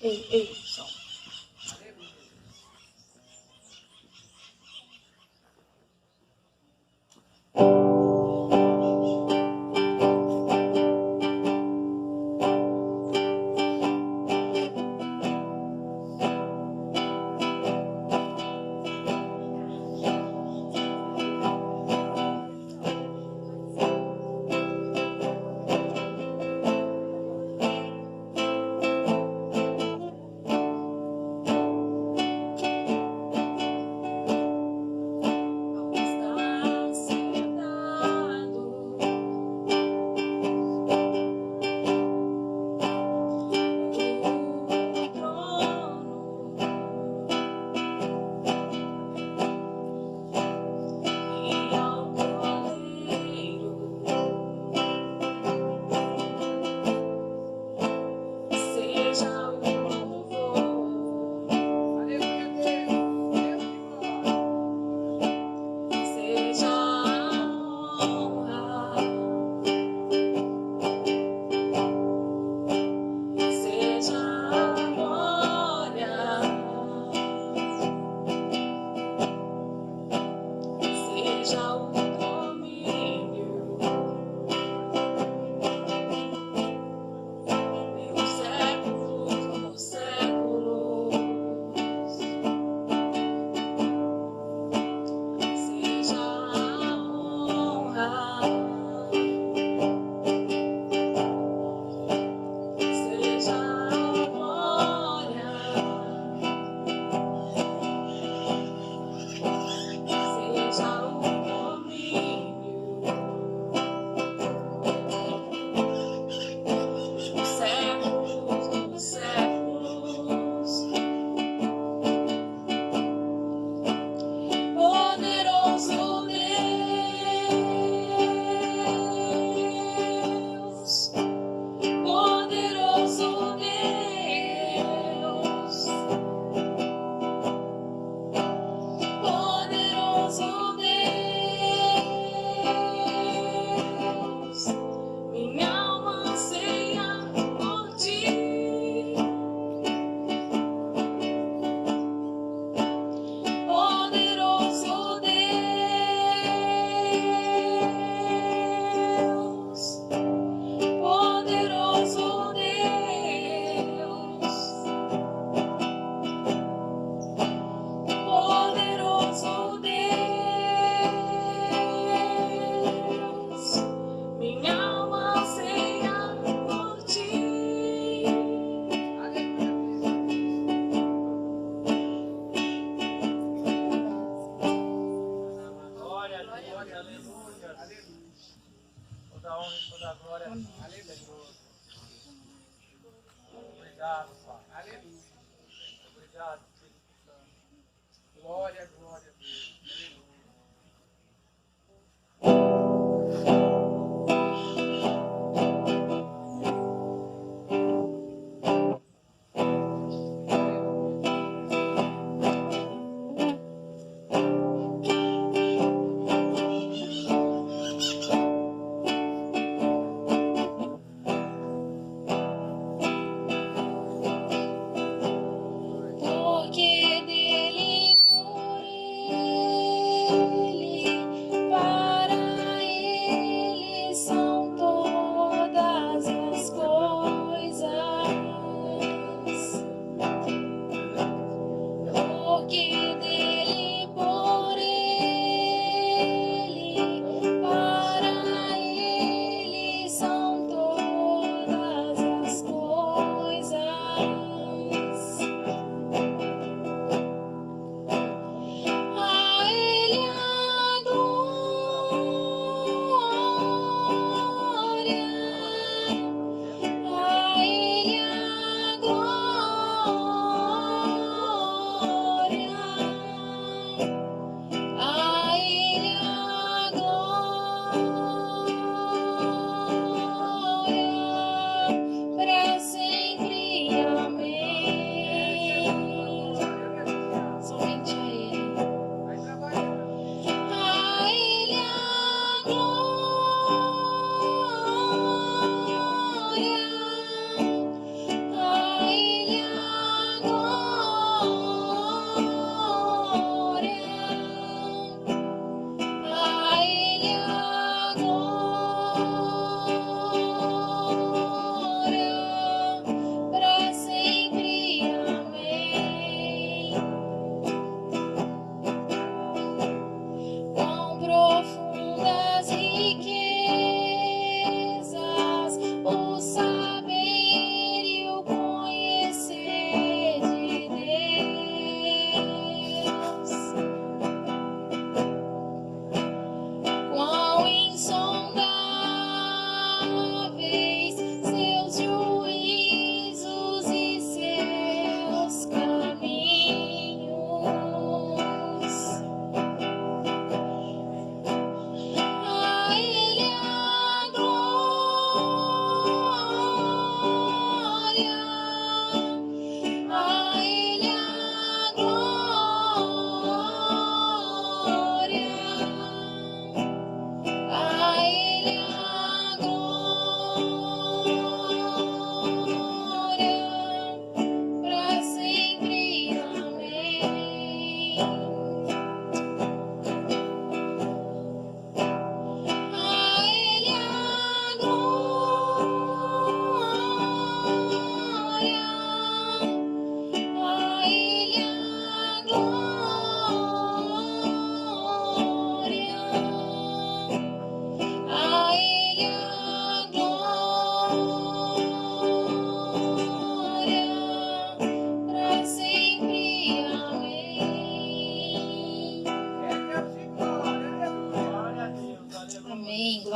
Ei, som. Obrigado, Pai. Aleluia. Obrigado, Espírito Santo. Glória, glória a Deus. Porque dele, por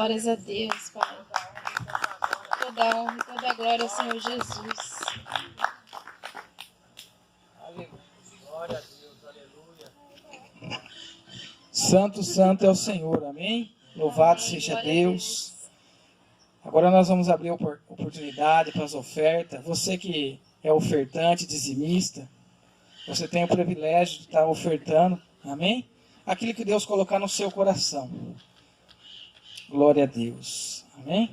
Glórias a Deus, Pai. Toda a honra e toda a glória ao Senhor Jesus. Aleluia. Glória a Deus. Aleluia. Santo, santo é o Senhor. Amém? Louvado seja Deus. Agora nós vamos abrir a oportunidade para as ofertas. Você que é ofertante, dizimista, você tem o privilégio de estar ofertando. Amém? Aquilo que Deus colocar no seu coração. Glória a Deus. Amém?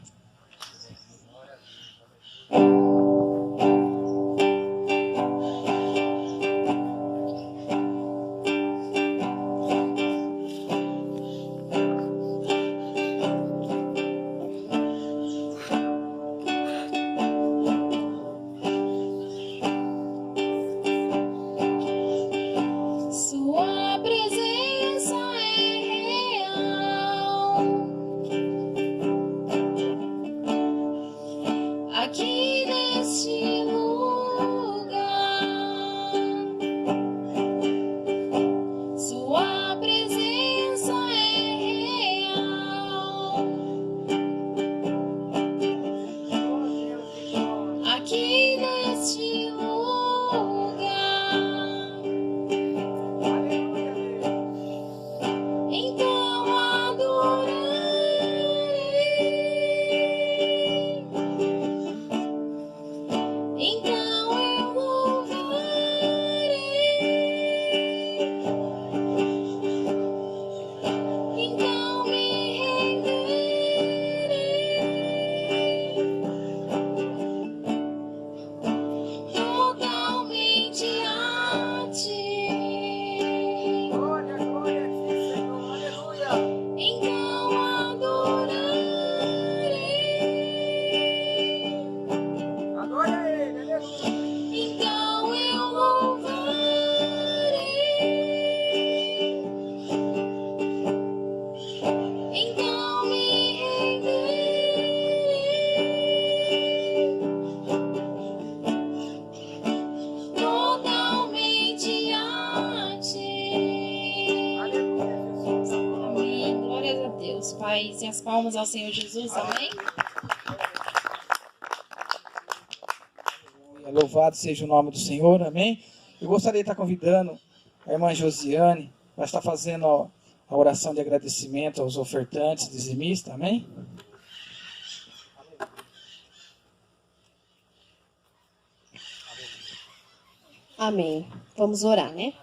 Sua presença é real. Aqui neste lugar, sua presença é real. Aqui neste lugar, então adorarei. Então eu louvarei, então me renderei totalmente a ti. Glória, glória a ti, Senhor. Aleluia. Então adorarei, Adore a Ele. Aleluia. então eu louvarei, então me renderei totalmente a ti. Aleluia, Jesus. Amém. Glórias a Deus, Pai. E as palmas ao Senhor Jesus. Amém. Louvado seja o nome do Senhor, amém? Eu gostaria de estar convidando a irmã Josiane para estar fazendo a oração de agradecimento aos ofertantes, dizimistas, amém? Amém. Vamos orar, né?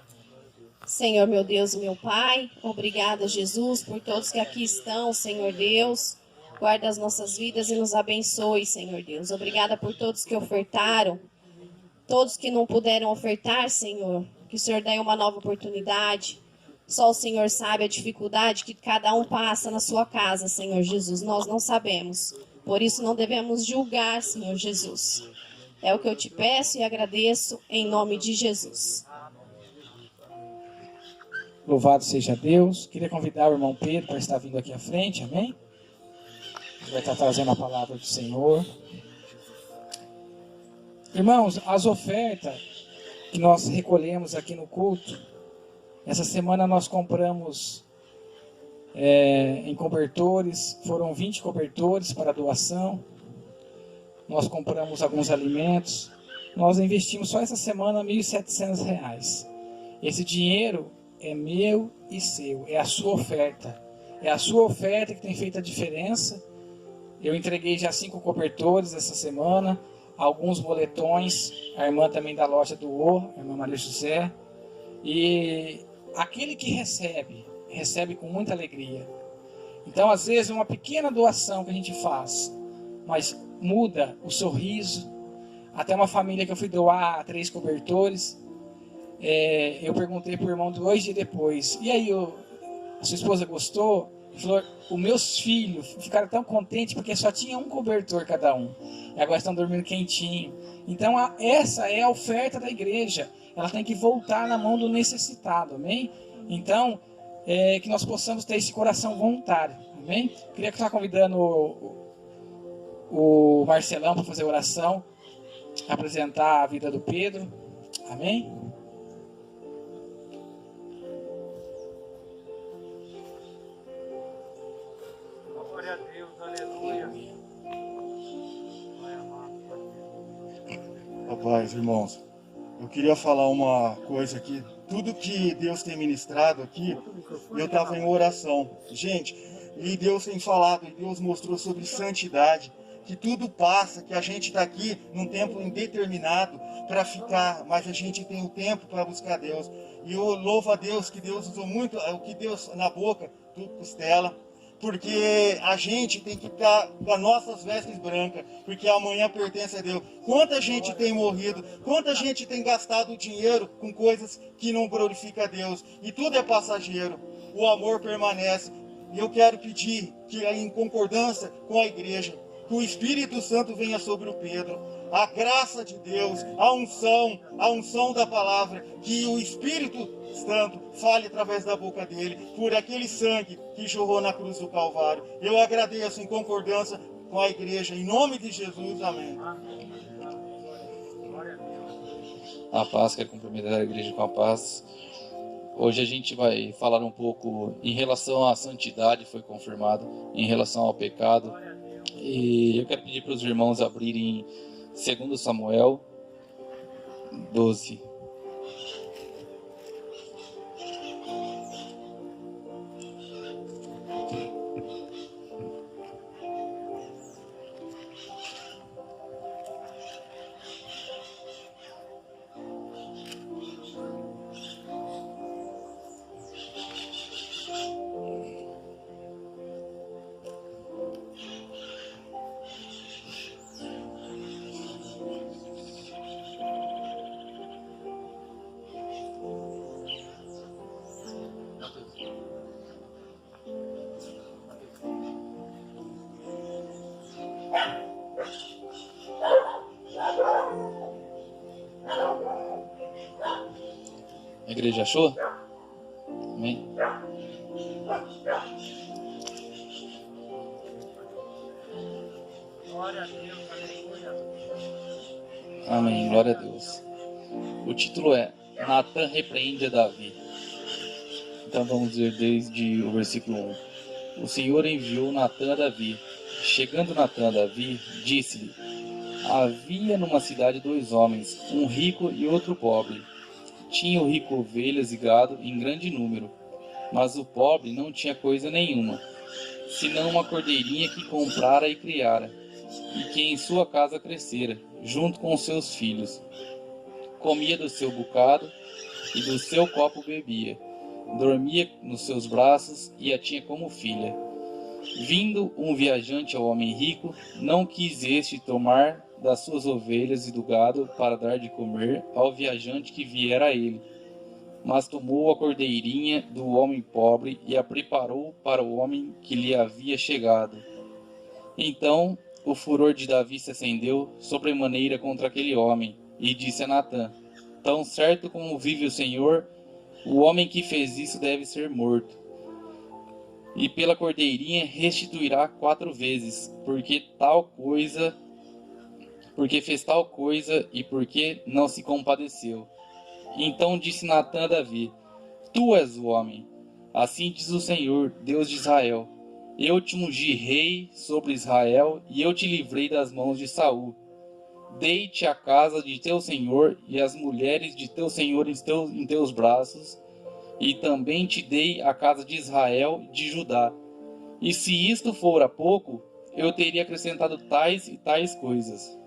Senhor, meu Deus e meu Pai, obrigada, Jesus, por todos que aqui estão, Senhor Deus. Guarda as nossas vidas e nos abençoe, Senhor Deus. Obrigada por todos que ofertaram, todos que não puderam ofertar, Senhor. Que o Senhor dê uma nova oportunidade. Só o Senhor sabe a dificuldade que cada um passa na sua casa, Senhor Jesus. Nós não sabemos. Por isso não devemos julgar, Senhor Jesus. É o que eu te peço e agradeço em nome de Jesus. Louvado seja Deus. Queria convidar o irmão Pedro para estar vindo aqui à frente, amém? Ele vai estar trazendo a palavra do Senhor. Irmãos, as ofertas que nós recolhemos aqui no culto, essa semana nós compramos em cobertores, foram 20 cobertores para doação. Nós compramos alguns alimentos. Nós investimos só essa semana R$ 1.700. Esse dinheiro é meu e seu, é a sua oferta. É a sua oferta que tem feito a diferença. Eu entreguei já 5 cobertores essa semana, alguns boletões, a irmã também da loja doou, a irmã Maria José. E aquele que recebe, recebe com muita alegria. Então, às vezes, uma pequena doação que a gente faz, mas muda o sorriso. Até uma família que eu fui doar 3 cobertores, eu perguntei para o irmão 2 dias depois, e aí, a sua esposa gostou? Ele falou, os meus filhos ficaram tão contentes porque só tinha um cobertor cada um, e agora estão dormindo quentinho. Então, essa é a oferta da igreja, ela tem que voltar na mão do necessitado, amém? Então, que nós possamos ter esse coração voluntário, amém? Queria estar convidando o Marcelão para fazer oração, apresentar a vida do Pedro, amém? Glória a Deus, aleluia. Rapaz, irmãos, eu queria falar uma coisa aqui. Tudo que Deus tem ministrado aqui, eu estava em oração. Gente, e Deus tem falado, e Deus mostrou sobre santidade, que tudo passa, que a gente está aqui num tempo indeterminado para ficar, mas a gente tem o tempo para buscar Deus. E eu louvo a Deus que Deus usou muito o que Deus na boca do costela, porque a gente tem que estar com as nossas vestes brancas, porque amanhã pertence a Deus. Quanta gente tem morrido, quanta gente tem gastado dinheiro com coisas que não glorificam a Deus, e tudo é passageiro, o amor permanece. E eu quero pedir que, em concordância com a igreja, que o Espírito Santo venha sobre o Pedro, a graça de Deus, a unção da palavra, que o Espírito Santo fale através da boca dele, por aquele sangue que jorrou na cruz do Calvário. Eu agradeço em concordância com a igreja, em nome de Jesus, amém. A paz, quero cumprimentar a igreja com a paz. Hoje a gente vai falar um pouco em relação à santidade, foi confirmado, em relação ao pecado. E eu quero pedir para os irmãos abrirem 2 Samuel 12. A igreja achou? Amém? Glória a Deus, aleluia. Amém, glória a Deus. O título é Natã repreende a Davi. Então vamos ver desde o versículo 1. O Senhor enviou Natã a Davi. Chegando Natã a Davi, disse-lhe: havia numa cidade 2 homens, um rico e outro pobre. Tinha o rico ovelhas e gado em grande número, mas o pobre não tinha coisa nenhuma, senão uma cordeirinha que comprara e criara, e que em sua casa crescera, junto com seus filhos. Comia do seu bocado e do seu copo bebia. Dormia nos seus braços e a tinha como filha. Vindo um viajante ao homem rico, não quis este tomar das suas ovelhas e do gado para dar de comer ao viajante que viera a ele, mas tomou a cordeirinha do homem pobre e a preparou para o homem que lhe havia chegado. Então o furor de Davi se acendeu sobremaneira contra aquele homem, e disse a Natã: tão certo como vive o Senhor, o homem que fez isso deve ser morto. E pela cordeirinha restituirá 4 vezes, porque fez tal coisa e porque não se compadeceu. Então disse Natã a Davi: tu és o homem. Assim diz o Senhor, Deus de Israel: eu te ungi rei sobre Israel, e eu te livrei das mãos de Saul. Dei-te a casa de teu senhor e as mulheres de teu senhor em teus braços, e também te dei a casa de Israel e de Judá. E se isto fora pouco, eu teria acrescentado tais e tais coisas.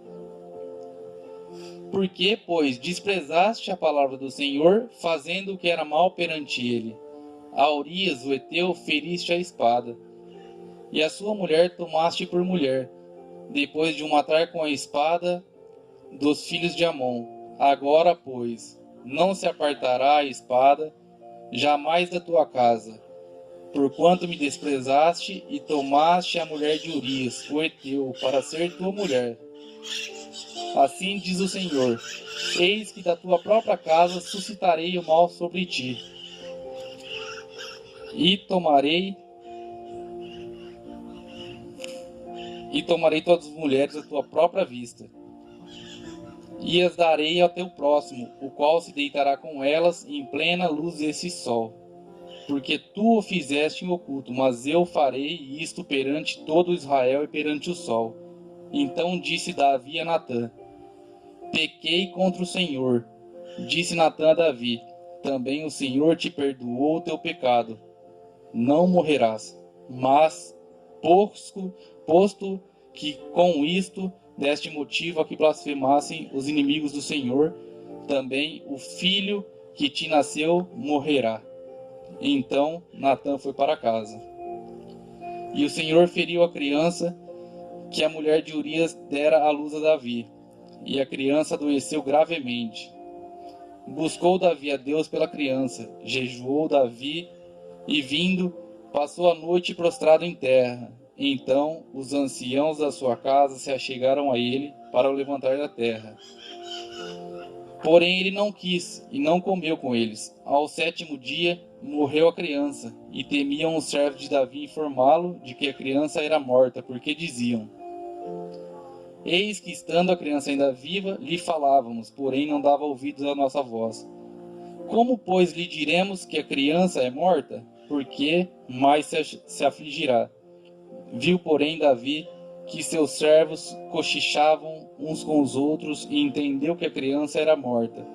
Por que, pois, desprezaste a palavra do Senhor, fazendo o que era mal perante ele? A Urias, o Heteu, feriste a espada, e a sua mulher tomaste por mulher, depois de o matar com a espada dos filhos de Amon. Agora, pois, não se apartará a espada jamais da tua casa, porquanto me desprezaste e tomaste a mulher de Urias, o Heteu, para ser tua mulher. Assim diz o Senhor: eis que da tua própria casa suscitarei o mal sobre ti, e tomarei todas as mulheres à tua própria vista, e as darei ao teu próximo, o qual se deitará com elas em plena luz desse sol. porque tu o fizeste em oculto, mas eu farei isto perante todo Israel e perante o sol. Então disse Davi a Natã: pequei contra o Senhor. Disse Natã a Davi: também o Senhor te perdoou o teu pecado. Não morrerás. Mas, posto que com isto deste motivo a que blasfemassem os inimigos do Senhor, também o filho que te nasceu morrerá. Então Natã foi para casa. E o Senhor feriu a criança que a mulher de Urias dera à luz a Davi, e a criança adoeceu gravemente. Buscou Davi a Deus pela criança, jejuou Davi, e vindo, passou a noite prostrado em terra. Então os anciãos da sua casa se achegaram a ele para o levantar da terra. Porém ele não quis, e não comeu com eles. Ao 7º dia morreu a criança, e temiam os servos de Davi informá-lo de que a criança era morta, porque diziam: eis que, estando a criança ainda viva, lhe falávamos, porém não dava ouvidos à nossa voz. Como, pois, lhe diremos que a criança é morta? Porque mais se afligirá. Viu, porém, Davi que seus servos cochichavam uns com os outros, e entendeu que a criança era morta.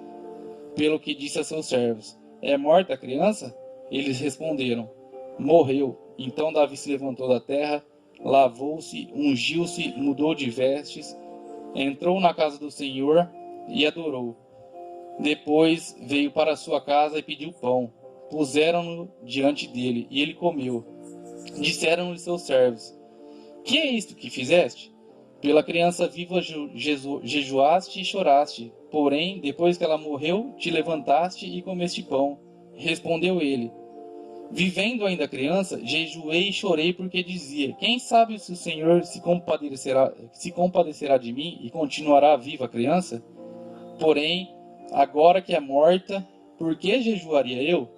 Pelo que disse a seus servos: é morta a criança? Eles responderam: morreu. Então Davi se levantou da terra, lavou-se, ungiu-se, mudou de vestes, entrou na casa do Senhor e adorou. Depois veio para sua casa e pediu pão. Puseram-no diante dele, e ele comeu. Disseram-lhe seus servos: que é isto que fizeste? Pela criança viva jejuaste e choraste, porém, depois que ela morreu, te levantaste e comeste pão. Respondeu ele: vivendo ainda a criança, jejuei e chorei, porque dizia: quem sabe se o Senhor se compadecerá de mim e continuará viva a criança? Porém, agora que é morta, por que jejuaria eu?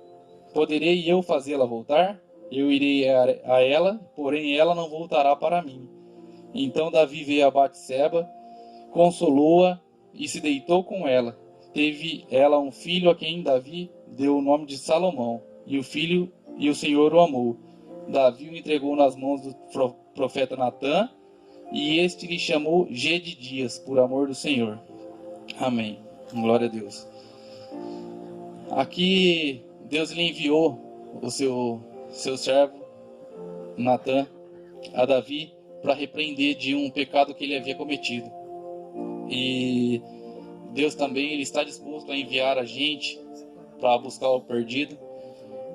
Poderei eu fazê-la voltar? Eu irei a ela, porém ela não voltará para mim. Então Davi veio a Batseba, consolou-a e se deitou com ela. Teve ela um filho a quem Davi deu o nome de Salomão, e o Senhor o amou. Davi o entregou nas mãos do profeta Natã, e este lhe chamou Gedidias, por amor do Senhor. Amém. Glória a Deus. Aqui Deus lhe enviou o seu servo Natã a Davi para repreender de um pecado que ele havia cometido. E Deus também ele está disposto a enviar a gente para buscar o perdido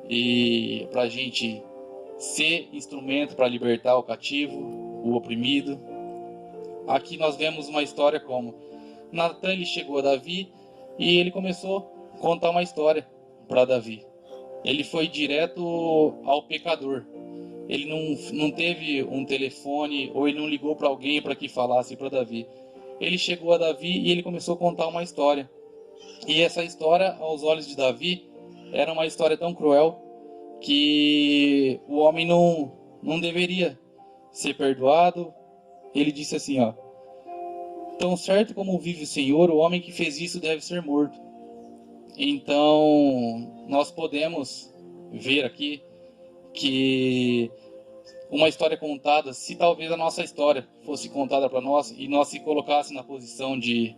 e para a gente ser instrumento para libertar o cativo, o oprimido. Aqui nós vemos uma história como Natã ele chegou a Davi e ele começou a contar uma história para Davi. Ele foi direto ao pecador. Ele não teve um telefone ou ele não ligou para alguém para que falasse para Davi. Ele chegou a Davi e ele começou a contar uma história. E essa história, aos olhos de Davi, era uma história tão cruel que o homem não deveria ser perdoado. Ele disse assim, ó: tão certo como vive o Senhor, o homem que fez isso deve ser morto. Então, nós podemos ver aqui que uma história contada, se talvez a nossa história fosse contada para nós e nós se colocasse na posição de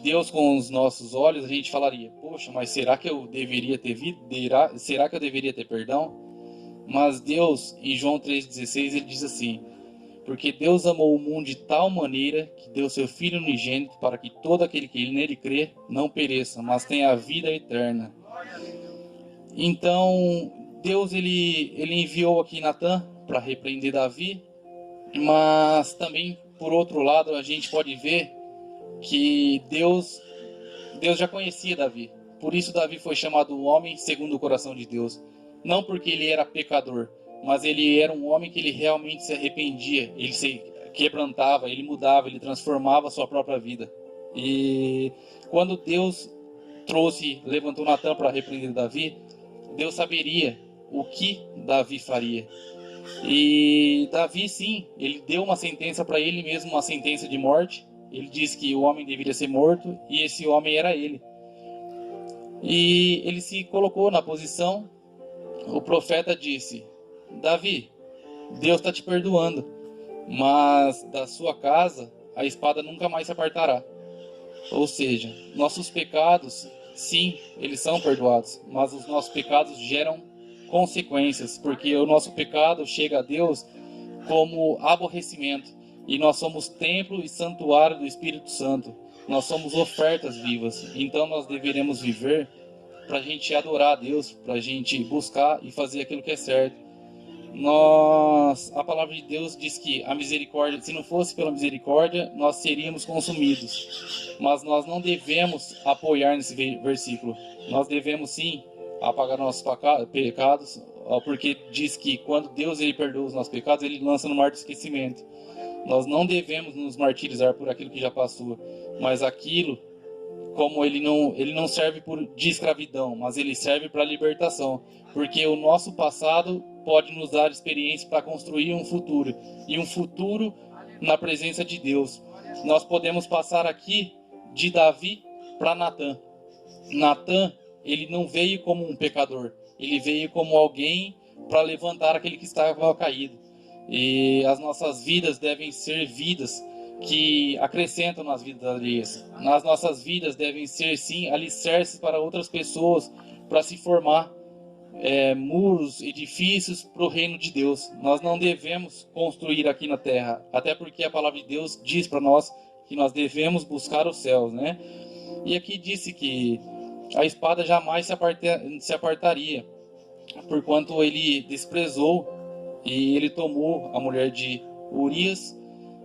Deus com os nossos olhos, a gente falaria: poxa, mas será que eu deveria ter vida? Será que eu deveria ter perdão? Mas Deus, em João 3,16, ele diz assim: porque Deus amou o mundo de tal maneira que deu seu Filho unigênito para que todo aquele que nele crê não pereça, mas tenha a vida eterna. Então, Deus ele enviou aqui Natã para repreender Davi, mas também, por outro lado, a gente pode ver que Deus já conhecia Davi. Por isso Davi foi chamado o homem segundo o coração de Deus. Não porque ele era pecador, mas ele era um homem que ele realmente se arrependia, ele se quebrantava, ele mudava, ele transformava a sua própria vida. E quando Deus levantou Natã para repreender Davi, Deus saberia o que Davi faria. E Davi, sim, ele deu uma sentença para ele mesmo, uma sentença de morte. Ele disse que o homem deveria ser morto, e esse homem era ele. E ele se colocou na posição o profeta disse: Davi, Deus está te perdoando, mas da sua casa a espada nunca mais se apartará. Ou seja, nossos pecados, sim, eles são perdoados, mas os nossos pecados geram consequências, porque o nosso pecado chega a Deus como aborrecimento, e nós somos templo e santuário do Espírito Santo. Nós somos ofertas vivas, então nós deveremos viver para a gente adorar a Deus, para a gente buscar e fazer aquilo que é certo. A palavra de Deus diz que a misericórdia, se não fosse pela misericórdia, nós seríamos consumidos. Mas nós não devemos apoiar nesse versículo. Nós devemos sim apagar nossos pecados, porque diz que quando Deus ele perdoa os nossos pecados, ele lança no mar do esquecimento. Nós não devemos nos martirizar por aquilo que já passou, mas aquilo, como ele não serve de escravidão, mas ele serve para libertação, porque o nosso passado pode nos dar experiência para construir um futuro, e um futuro na presença de Deus. Nós podemos passar aqui de Davi para Natã. Natã, ele não veio como um pecador, ele veio como alguém para levantar aquele que estava caído. E as nossas vidas devem ser vidas que acrescentam nas vidas alheias. Nas nossas vidas devem ser, sim, alicerces para outras pessoas, para se formar muros, edifícios para o reino de Deus. Nós não devemos construir aqui na terra, até porque a palavra de Deus diz para nós que nós devemos buscar os céus, né? E aqui disse que a espada jamais se apartaria, porquanto ele desprezou e ele tomou a mulher de Urias.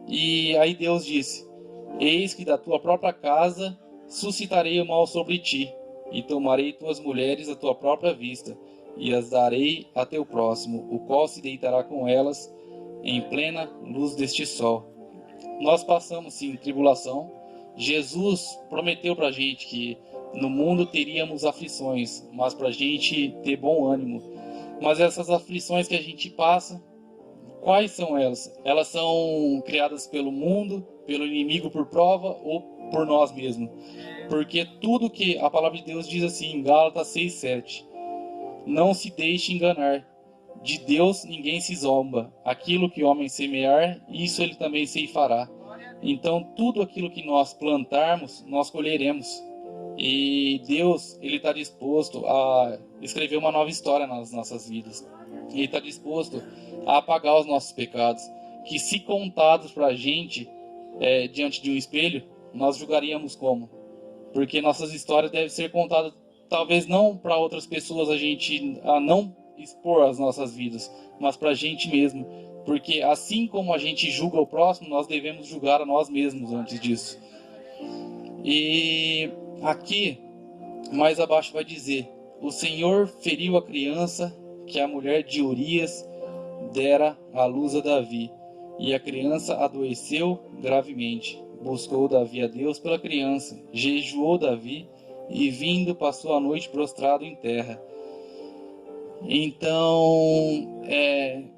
E aí Deus disse: eis que da tua própria casa suscitarei o mal sobre ti, e tomarei tuas mulheres à tua própria vista, e as darei a teu próximo, o qual se deitará com elas em plena luz deste sol. Nós passamos sim tribulação. Jesus prometeu para a gente que no mundo teríamos aflições, mas para a gente ter bom ânimo. Mas essas aflições que a gente passa, quais são elas? Elas são criadas pelo mundo, pelo inimigo por prova ou por nós mesmos? Porque tudo que a palavra de Deus diz assim em Gálatas 6:7: não se deixe enganar, de Deus ninguém se zomba, aquilo que o homem semear, isso ele também ceifará. Então tudo aquilo que nós plantarmos, nós colheremos. E Deus, ele está disposto a escrever uma nova história nas nossas vidas. Ele está disposto a apagar os nossos pecados, que se contados para a gente diante de um espelho, nós julgaríamos como. Porque nossas histórias devem ser contadas, talvez não para outras pessoas, a não expor as nossas vidas, mas para a gente mesmo. Porque assim como a gente julga o próximo, nós devemos julgar a nós mesmos antes disso. E aqui, mais abaixo vai dizer: o Senhor feriu a criança que a mulher de Urias dera à luz a Davi, e a criança adoeceu gravemente. Buscou Davi a Deus pela criança, jejuou Davi, e vindo passou a noite prostrado em terra. Então,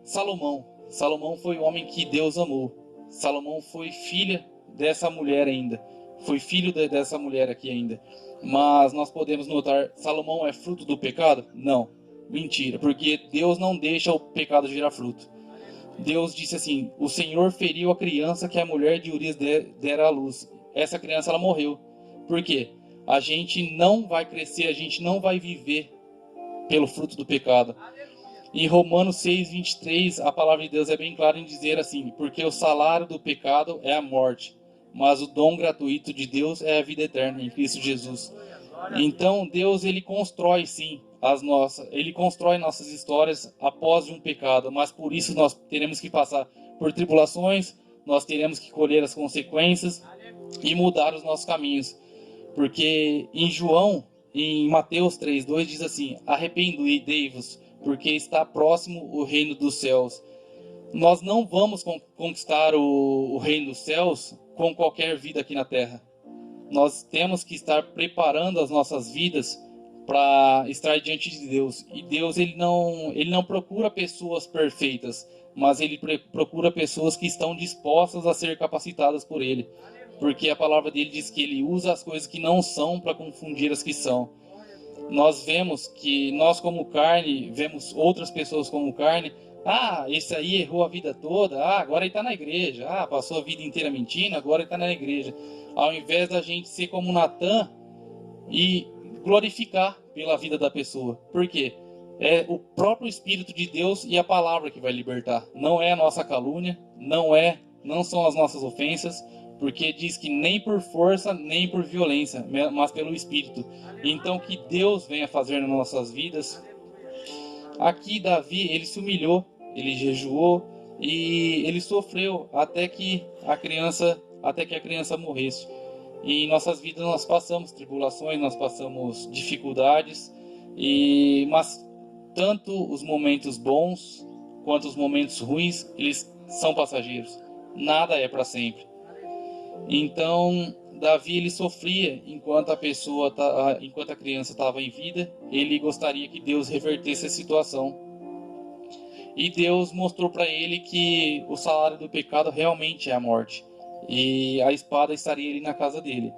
Salomão foi o homem que Deus amou. Salomão foi filha dessa mulher ainda. Foi filho dessa mulher aqui ainda. Mas nós podemos notar, Salomão é fruto do pecado? Não, mentira, porque Deus não deixa o pecado gerar fruto. Deus disse assim: o Senhor feriu a criança que a mulher de Urias dera à luz. Essa criança, ela morreu. Por quê? A gente não vai crescer, a gente não vai viver pelo fruto do pecado. Em Romanos 6:23, a palavra de Deus é bem clara em dizer assim: porque o salário do pecado é a morte, mas o dom gratuito de Deus é a vida eterna em Cristo Jesus. Então Deus, ele constrói sim ele constrói nossas histórias após um pecado, mas por isso nós teremos que passar por tribulações, nós teremos que colher as consequências e mudar os nossos caminhos. Porque em Mateus 3:2 diz assim: arrependei-vos, porque está próximo o reino dos céus. Nós não vamos conquistar o reino dos céus com qualquer vida aqui na terra. Nós temos que estar preparando as nossas vidas para estar diante de Deus. E Deus, ele não procura pessoas perfeitas, mas ele procura pessoas que estão dispostas a ser capacitadas por ele. Porque a palavra dele diz que ele usa as coisas que não são para confundir as que são. nós vemos que nós como carne, vemos outras pessoas como carne. Ah, esse aí errou a vida toda, agora ele está na igreja. Passou a vida inteira mentindo, agora ele está na igreja. Ao invés da gente ser como Natan e glorificar pela vida da pessoa. Por quê? É o próprio Espírito de Deus e a palavra que vai libertar. Não é a nossa calúnia, não são as nossas ofensas, porque diz que nem por força, nem por violência, mas pelo Espírito. Então que Deus venha fazer nas nossas vidas. Aqui Davi, ele se humilhou, ele jejuou e ele sofreu até que a criança morresse. E em nossas vidas nós passamos tribulações, nós passamos dificuldades, mas tanto os momentos bons quanto os momentos ruins, eles são passageiros. Nada é para sempre. Então, Davi, ele sofria enquanto a criança estava em vida. Ele gostaria que Deus revertesse a situação. E Deus mostrou para ele que o salário do pecado realmente é a morte. E a espada estaria ali na casa dele.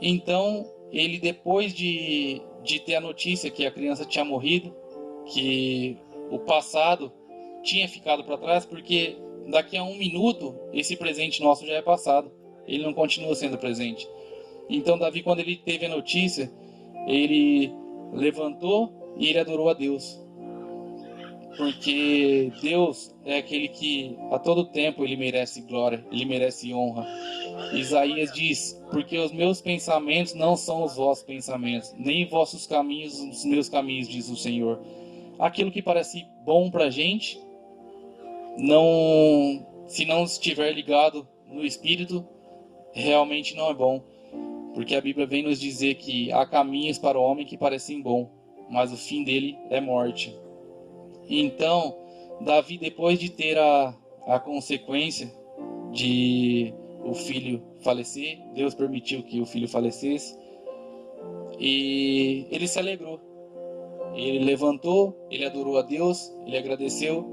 Então, ele, depois de ter a notícia que a criança tinha morrido, que o passado tinha ficado para trás, porque daqui a 1 minuto esse presente nosso já é passado, ele não continua sendo presente. Então Davi, quando ele teve a notícia, ele levantou e ele adorou a Deus, porque Deus é aquele que a todo tempo ele merece glória, ele merece honra. Isaías diz: porque os meus pensamentos não são os vossos pensamentos, nem vossos caminhos os meus caminhos, diz o Senhor. Aquilo que parece bom pra gente, se não estiver ligado no Espírito, realmente não é bom. Porque a Bíblia vem nos dizer que há caminhos para o homem que parecem bom, mas o fim dele é morte. Então, Davi, depois de ter a consequência de o filho falecer, Deus permitiu que o filho falecesse, e ele se alegrou. Ele levantou, ele adorou a Deus, ele agradeceu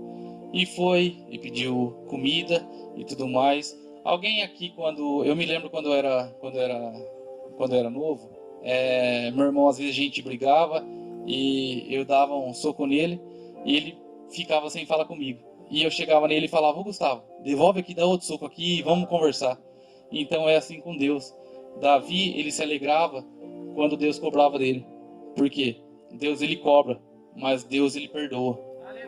e foi, e pediu comida e tudo mais. Alguém aqui, eu me lembro quando eu era novo, meu irmão, às vezes a gente brigava e eu dava um soco nele e ele ficava sem falar comigo. E eu chegava nele e falava: ô Gustavo, devolve aqui, dá outro soco aqui e vamos conversar. Então é assim com Deus. Davi, ele se alegrava quando Deus cobrava dele. Por quê? Deus, ele cobra, mas Deus, ele perdoa.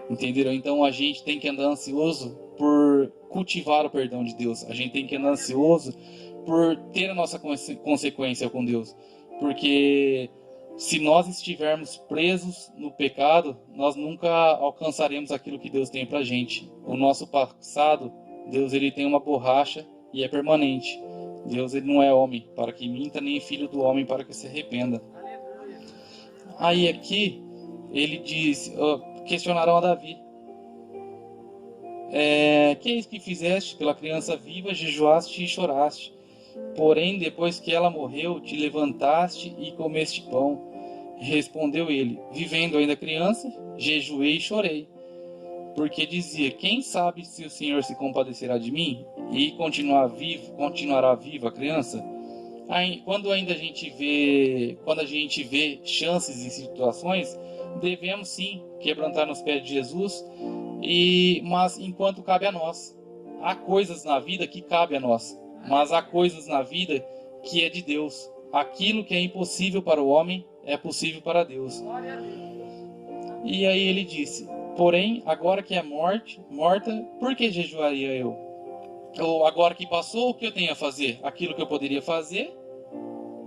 Entenderam? Então a gente tem que andar ansioso por cultivar o perdão de Deus. A gente tem que andar ansioso por ter a nossa consequência com Deus. Porque se nós estivermos presos no pecado, nós nunca alcançaremos aquilo que Deus tem pra gente. O nosso passado, Deus, ele tem uma borracha e é permanente. Deus, ele não é homem para que minta, nem filho do homem para que se arrependa. Aí aqui, ele diz, questionaram a Davi: que é isso que fizeste pela criança viva, jejuaste e choraste. Porém, depois que ela morreu, te levantaste e comeste pão. Respondeu ele: vivendo ainda criança, jejuei e chorei. Porque dizia: quem sabe se o Senhor se compadecerá de mim e continuará viva a criança? Aí, quando a gente vê chances e situações, devemos sim quebrantar nos pés de Jesus, mas enquanto cabe a nós. Há coisas na vida que cabe a nós, mas há coisas na vida que é de Deus. Aquilo que é impossível para o homem é possível para Deus. E aí ele disse: porém, agora que é morta, por que jejuaria eu? Ou agora que passou, o que eu tenho a fazer? Aquilo que eu poderia fazer,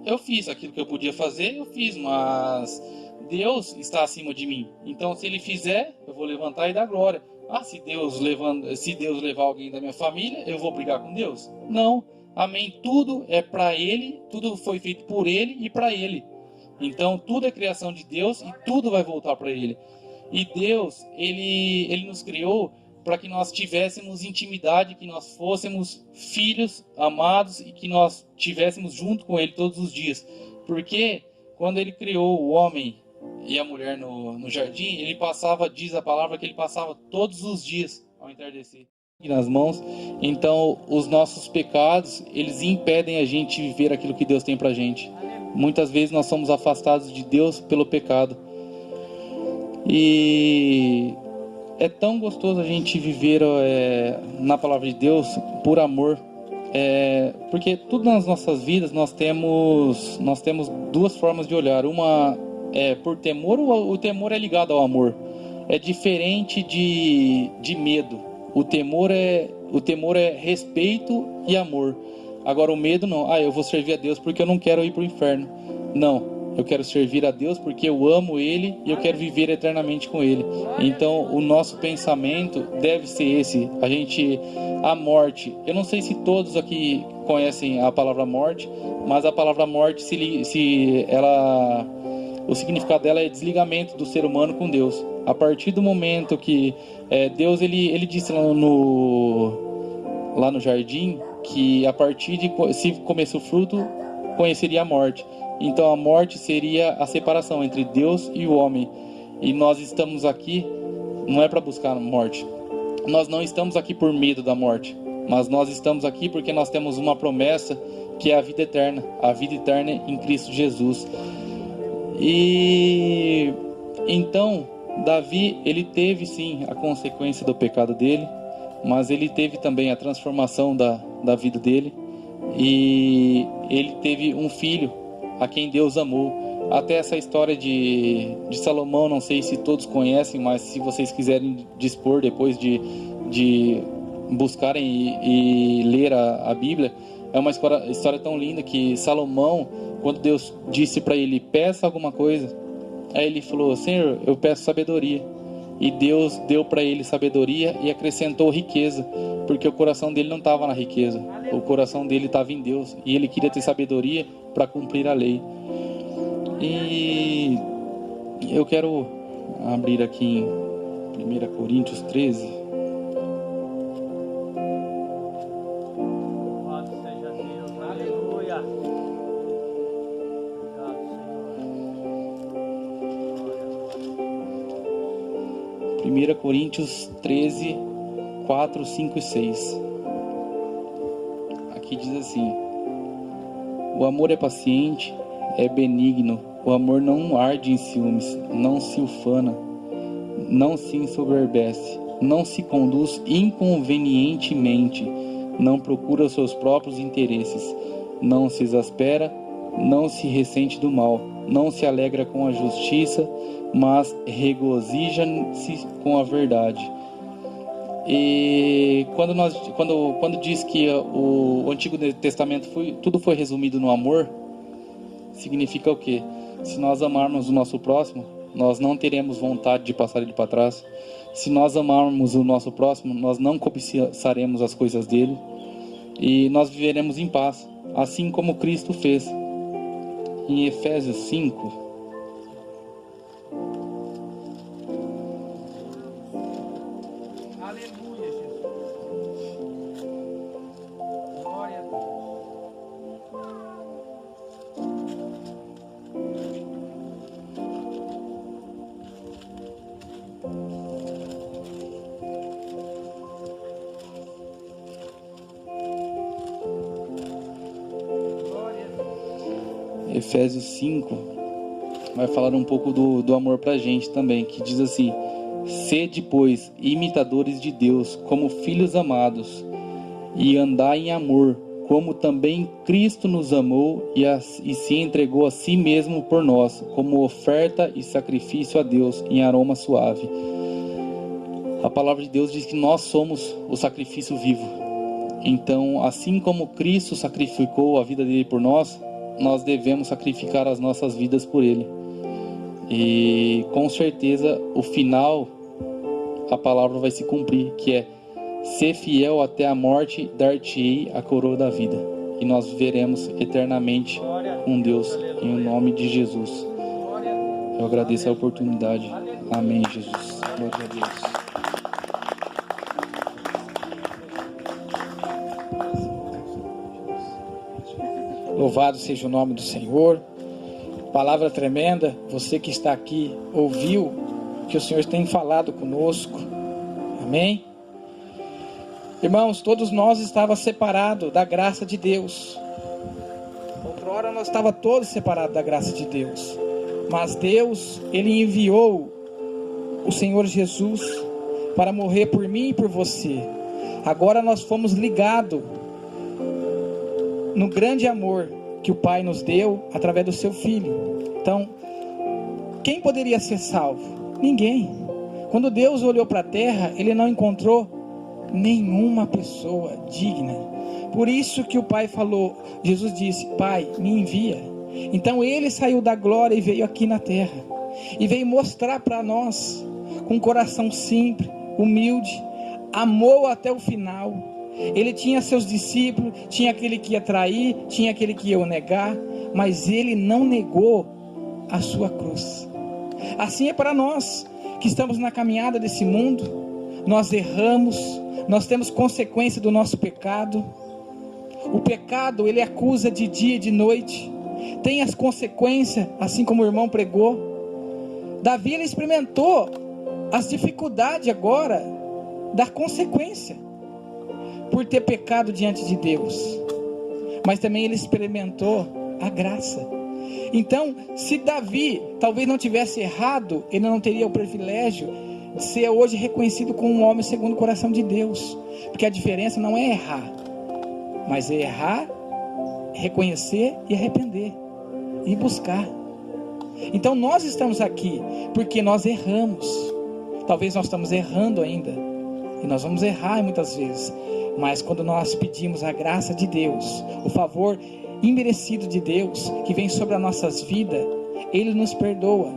eu fiz. Aquilo que eu podia fazer, eu fiz. Mas Deus está acima de mim. Então, se Ele fizer, eu vou levantar e dar glória. Se Deus levar alguém da minha família, eu vou brigar com Deus? Não. Amém. Tudo é para Ele, tudo foi feito por Ele e para Ele. Então, tudo é criação de Deus e tudo vai voltar para Ele. E Deus, Ele nos criou para que nós tivéssemos intimidade, que nós fôssemos filhos amados e que nós tivéssemos junto com Ele todos os dias. Porque quando Ele criou o homem e a mulher no jardim, Ele passava, diz a palavra, que Ele passava todos os dias ao entardecer nas mãos. Então, os nossos pecados, eles impedem a gente viver aquilo que Deus tem pra gente. Muitas vezes nós somos afastados de Deus pelo pecado. E é tão gostoso a gente viver na palavra de Deus por amor. Porque tudo nas nossas vidas nós temos duas formas de olhar. Uma é por temor, o temor é ligado ao amor. É diferente de medo. O temor é respeito e amor. Agora o medo não. Eu vou servir a Deus porque eu não quero ir para o inferno. Não. Eu quero servir a Deus porque eu amo Ele e eu quero viver eternamente com Ele. Então, o nosso pensamento deve ser esse. A morte. Eu não sei se todos aqui conhecem a palavra morte, mas a palavra morte, o significado dela é desligamento do ser humano com Deus. A partir do momento que Deus, ele disse lá no jardim, que a partir de se comesse o fruto, conheceria a morte. Então a morte seria a separação entre Deus e o homem. E nós estamos aqui, não é para buscar a morte. Nós não estamos aqui por medo da morte, mas nós estamos aqui porque nós temos uma promessa, que é a vida eterna em Cristo Jesus. E então Davi, ele teve sim a consequência do pecado dele, mas ele teve também a transformação da vida dele. E ele teve um filho a quem Deus amou. Até essa história de Salomão, não sei se todos conhecem, mas se vocês quiserem dispor depois de buscarem e ler a Bíblia, é uma história tão linda que Salomão, quando Deus disse para ele, peça alguma coisa, aí ele falou, Senhor, eu peço sabedoria. E Deus deu para ele sabedoria e acrescentou riqueza, porque o coração dele não estava na riqueza, o coração dele estava em Deus, e ele queria ter sabedoria para cumprir a lei. E eu quero abrir aqui em 1 Coríntios 13. Louvado seja Deus, aleluia. Obrigado, Senhor. 1 Coríntios 13, 4, 5 e 6. Aqui diz assim: o amor é paciente, é benigno, o amor não arde em ciúmes, não se ufana, não se ensoberbece, não se conduz inconvenientemente, não procura os seus próprios interesses, não se exaspera, não se ressente do mal, não se alegra com a justiça, mas regozija-se com a verdade. E quando diz que o Antigo Testamento tudo foi resumido no amor, significa o quê? Se nós amarmos o nosso próximo, nós não teremos vontade de passar ele para trás. Se nós amarmos o nosso próximo, nós não cobiçaremos as coisas dele, e nós viveremos em paz, assim como Cristo fez. Em Efésios 5, Aleluia, Jesus. Glória a Deus. Efésios 5 vai falar um pouco do amor pra gente também, que diz assim: sede, pois, imitadores de Deus, como filhos amados, e andai em amor, como também Cristo nos amou e se entregou a si mesmo por nós, como oferta e sacrifício a Deus em aroma suave. A palavra de Deus diz que nós somos o sacrifício vivo. Então, assim como Cristo sacrificou a vida dele por nós, nós devemos sacrificar as nossas vidas por ele. E com certeza o final, a palavra vai se cumprir, que é: ser fiel até a morte, dar-te-ei a coroa da vida. E nós viveremos eternamente com Deus, em nome de Jesus. Eu agradeço a oportunidade. Amém, Jesus. Glória a Deus. Louvado seja o nome do Senhor. Palavra tremenda. Você que está aqui ouviu que o Senhor tem falado conosco. Amém? Irmãos, todos nós estávamos separados da graça de Deus. hora nós estávamos todos separados da graça de Deus. Mas Deus, Ele enviou o Senhor Jesus para morrer por mim e por você. Agora nós fomos ligados no grande amor que o Pai nos deu através do seu Filho. Então, quem poderia ser salvo? Ninguém. Quando Deus olhou para a terra, Ele não encontrou nenhuma pessoa digna. Por isso que o Pai falou, Jesus disse, Pai, me envia. Então Ele saiu da glória e veio aqui na terra. E veio mostrar para nós, com um coração simples, humilde, amou até o final. Ele tinha seus discípulos, tinha aquele que ia trair, tinha aquele que ia o negar, mas Ele não negou a sua cruz. Assim é para nós, que estamos na caminhada desse mundo. Nós erramos, nós temos consequência do nosso pecado. O pecado, ele acusa de dia e de noite, tem as consequências, assim como o irmão pregou. Davi, ele experimentou as dificuldades agora da consequência por ter pecado diante de Deus, mas também ele experimentou a graça. Então, se Davi talvez não tivesse errado, ele não teria o privilégio de ser hoje reconhecido como um homem segundo o coração de Deus, porque a diferença não é errar, mas é errar, reconhecer e arrepender e buscar. Então nós estamos aqui porque nós erramos. Talvez nós estamos errando ainda, e nós vamos errar muitas vezes, mas quando nós pedimos a graça de Deus, o favor imerecido de Deus que vem sobre as nossas vidas, Ele nos perdoa.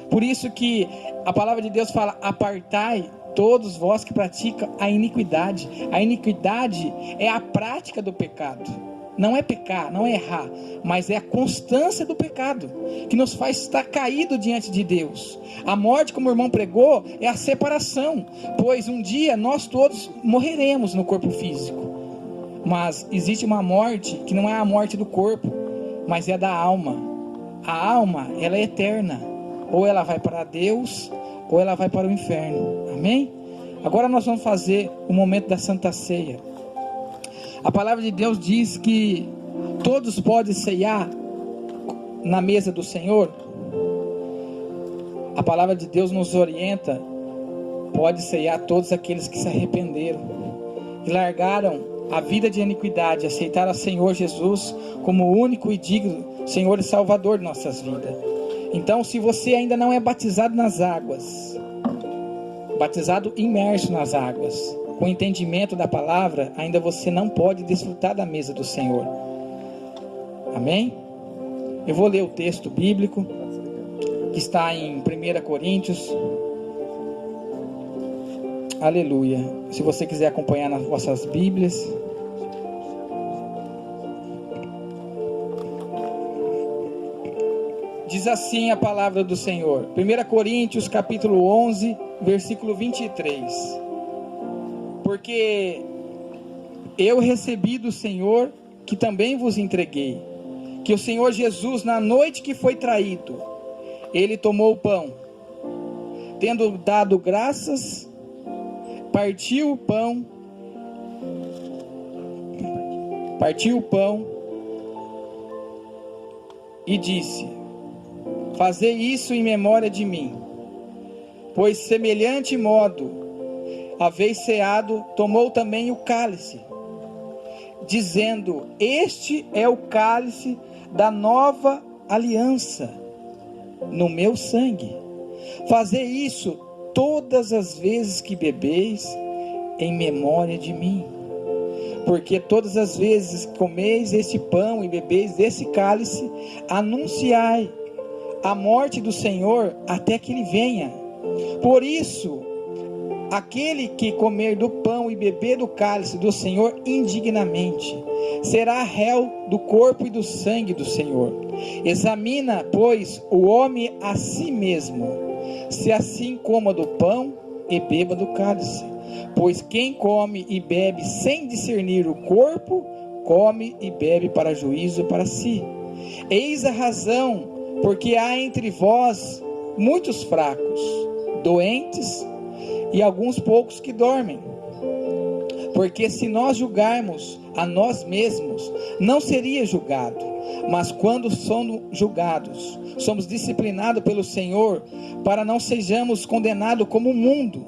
Por isso que a palavra de Deus fala, apartai todos vós que praticam a iniquidade. A iniquidade é a prática do pecado. Não é pecar, não é errar, mas é a constância do pecado que nos faz estar caído diante de Deus. A morte, como o irmão pregou, é a separação, pois um dia nós todos morreremos no corpo físico. Mas existe uma morte que não é a morte do corpo, mas é da alma. A alma, ela é eterna. Ou ela vai para Deus, ou ela vai para o inferno. Amém? Agora nós vamos fazer o momento da Santa Ceia. A palavra de Deus diz que todos podem ceiar na mesa do Senhor. A palavra de Deus nos orienta, pode ceiar todos aqueles que se arrependeram e largaram a vida de iniquidade, aceitaram o Senhor Jesus como o único e digno Senhor e Salvador de nossas vidas. Então, se você ainda não é batizado nas águas, batizado imerso nas águas, com entendimento da palavra, ainda você não pode desfrutar da mesa do Senhor. Amém? Eu vou ler o texto bíblico que está em 1 Coríntios. Aleluia. Se você quiser acompanhar nas vossas Bíblias. Diz assim a palavra do Senhor. 1 Coríntios capítulo 11, versículo 23. Porque eu recebi do Senhor que também vos entreguei, que o Senhor Jesus, na noite que foi traído, Ele tomou o pão, tendo dado graças, partiu o pão e disse, fazei isso em memória de mim, pois semelhante modo, haveis ceado, tomou também o cálice, dizendo, este é o cálice da nova aliança, no meu sangue. Fazei isso todas as vezes que bebeis, em memória de mim. Porque todas as vezes que comeis este pão e bebeis desse cálice, anunciai a morte do Senhor até que Ele venha. Por isso, aquele que comer do pão e beber do cálice do Senhor indignamente, será réu do corpo e do sangue do Senhor. Examina, pois, o homem a si mesmo, se assim coma do pão e beba do cálice. Pois quem come e bebe sem discernir o corpo, come e bebe para juízo para si. Eis a razão, porque há entre vós muitos fracos, doentes, e alguns poucos que dormem. Porque se nós julgarmos a nós mesmos, não seria julgado. Mas quando somos julgados, somos disciplinados pelo Senhor, para não sejamos condenados como o mundo.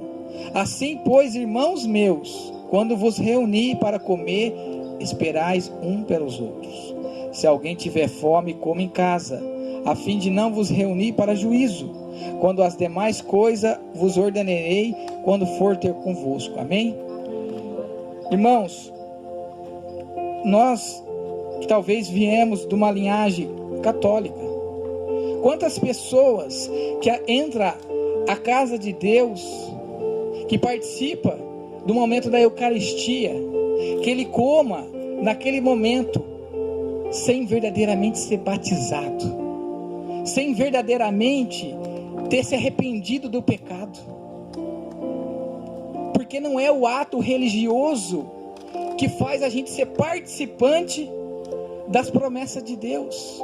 Assim, pois, irmãos meus, quando vos reunir para comer, esperais um pelos outros. Se alguém tiver fome, coma em casa, a fim de não vos reunir para juízo. Quando as demais coisas vos ordenarei, quando for ter convosco. Amém? Irmãos, nós que talvez viemos de uma linhagem católica, quantas pessoas que entram à casa de Deus, que participa do momento da Eucaristia, que ele coma naquele momento, sem verdadeiramente ser batizado, sem verdadeiramente ter se arrependido do pecado, porque não é o ato religioso que faz a gente ser participante das promessas de Deus.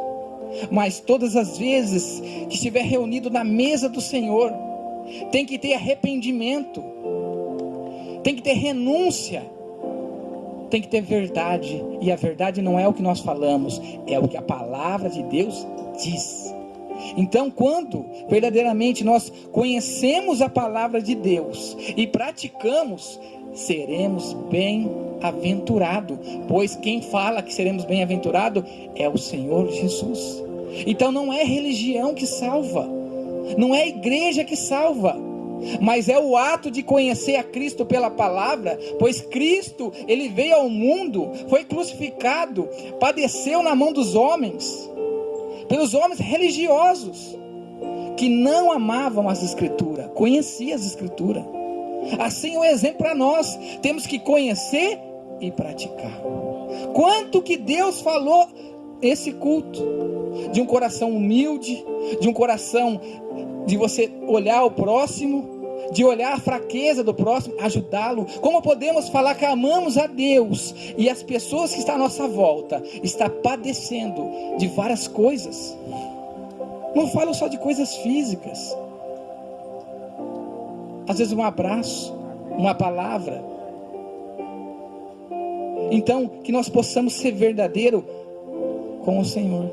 Mas todas as vezes que estiver reunido na mesa do Senhor, tem que ter arrependimento, tem que ter renúncia, tem que ter verdade. E a verdade não é o que nós falamos, é o que a palavra de Deus diz. Então, quando verdadeiramente nós conhecemos a palavra de Deus e praticamos, seremos bem-aventurados, pois quem fala que seremos bem-aventurados é o Senhor Jesus. Então não é religião que salva, não é a igreja que salva, mas é o ato de conhecer a Cristo pela palavra, pois Cristo, ele veio ao mundo, foi crucificado, padeceu na mão dos homens, pelos homens religiosos, que não amavam as Escrituras, conheciam as Escrituras. Assim, um exemplo para nós, temos que conhecer e praticar. Quanto que Deus falou esse culto, de um coração humilde, de um coração de você olhar o próximo, de olhar a fraqueza do próximo, ajudá-lo. Como podemos falar que amamos a Deus e as pessoas que estão à nossa volta estão padecendo de várias coisas? Não falo só de coisas físicas, às vezes um abraço, uma palavra. Então, que nós possamos ser verdadeiro com o Senhor.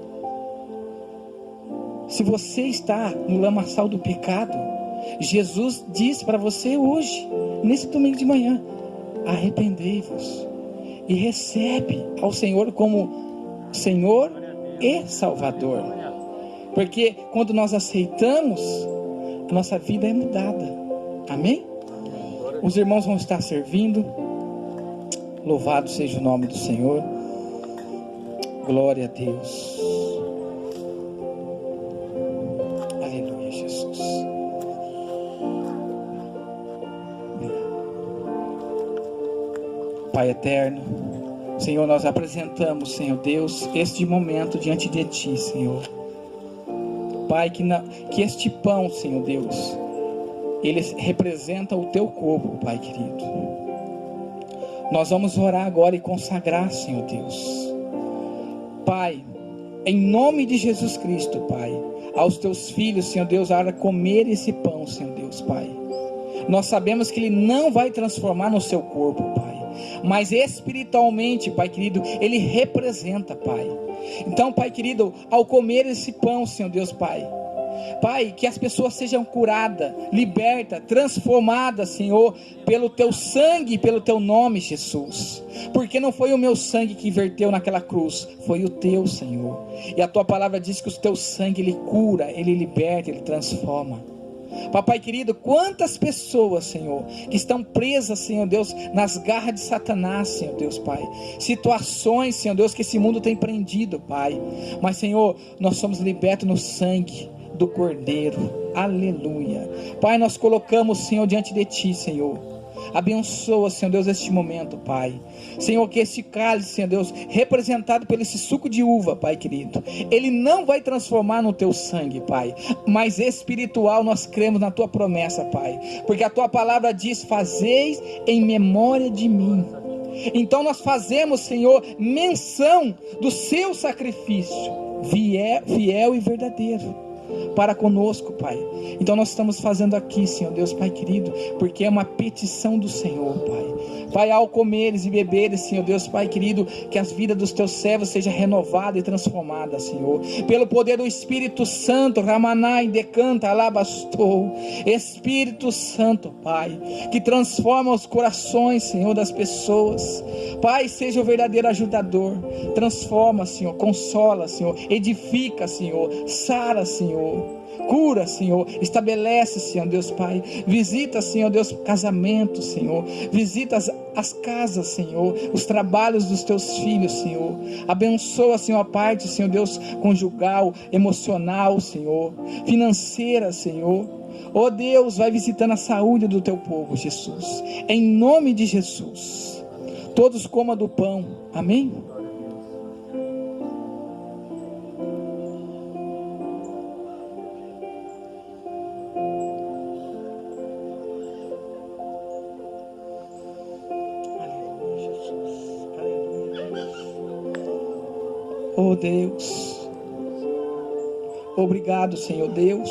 Se você está no lamaçal do pecado, Jesus diz para você hoje, nesse domingo de manhã: arrependei-vos e recebe ao Senhor como Senhor e Salvador. Porque quando nós aceitamos, a nossa vida é mudada. Amém? Os irmãos vão estar servindo. Louvado seja o nome do Senhor. Glória a Deus. Aleluia, Jesus. Pai eterno, Senhor, nós apresentamos, Senhor Deus, este momento diante de Ti, Senhor. Pai, que este pão, Senhor Deus, ele representa o Teu corpo, Pai querido. Nós vamos orar agora e consagrar, Senhor Deus. Pai, em nome de Jesus Cristo, Pai, aos Teus filhos, Senhor Deus, a hora de comer esse pão, Senhor Deus, Pai. Nós sabemos que ele não vai transformar no seu corpo, Pai, mas espiritualmente, Pai querido, ele representa, Pai. Então, Pai querido, ao comer esse pão, Senhor Deus, Pai, que as pessoas sejam curadas, libertas, transformadas, Senhor, pelo Teu sangue e pelo Teu nome, Jesus. Porque não foi o meu sangue que verteu naquela cruz, foi o Teu, Senhor. E a Tua palavra diz que o Teu sangue, ele cura, ele liberta, ele transforma. Papai querido, quantas pessoas, Senhor, que estão presas, Senhor Deus, nas garras de Satanás, Senhor Deus, Pai. Situações, Senhor Deus, que esse mundo tem prendido, Pai. Mas, Senhor, nós somos libertos no sangue do Cordeiro. Aleluia. Pai, nós colocamos, Senhor, diante de Ti, Senhor. Abençoa, Senhor Deus, este momento, Pai. Senhor, que esse cálice, Senhor Deus, representado pelo esse suco de uva, Pai querido, ele não vai transformar no Teu sangue, Pai, mas espiritual. Nós cremos na Tua promessa, Pai, porque a Tua palavra diz: fazeis em memória de mim. Então nós fazemos, Senhor, menção do Seu sacrifício fiel e verdadeiro. para conosco, Pai. Então nós estamos fazendo aqui, Senhor Deus, Pai querido, porque é uma petição do Senhor, Pai. Pai, ao comeres e beberes, Senhor Deus, Pai querido, que as vidas dos teus servos seja renovada e transformada, Senhor, pelo poder do Espírito Santo. Ramanai decanta, alabastou. Espírito Santo, Pai, que transforma os corações, Senhor, das pessoas. Pai, seja o verdadeiro ajudador. Transforma, Senhor, consola, Senhor, edifica, Senhor, sara, Senhor, cura, Senhor, estabelece, Senhor Deus, Pai. Visita, Senhor Deus, casamentos, Senhor. Visita as casas, Senhor, os trabalhos dos teus filhos, Senhor. Abençoa, Senhor, a parte, Senhor Deus, conjugal, emocional, Senhor, financeira, Senhor. Oh Deus, vai visitando a saúde do teu povo, Jesus. Em nome de Jesus. Todos comam do pão. Amém? Oh Deus, obrigado, Senhor Deus,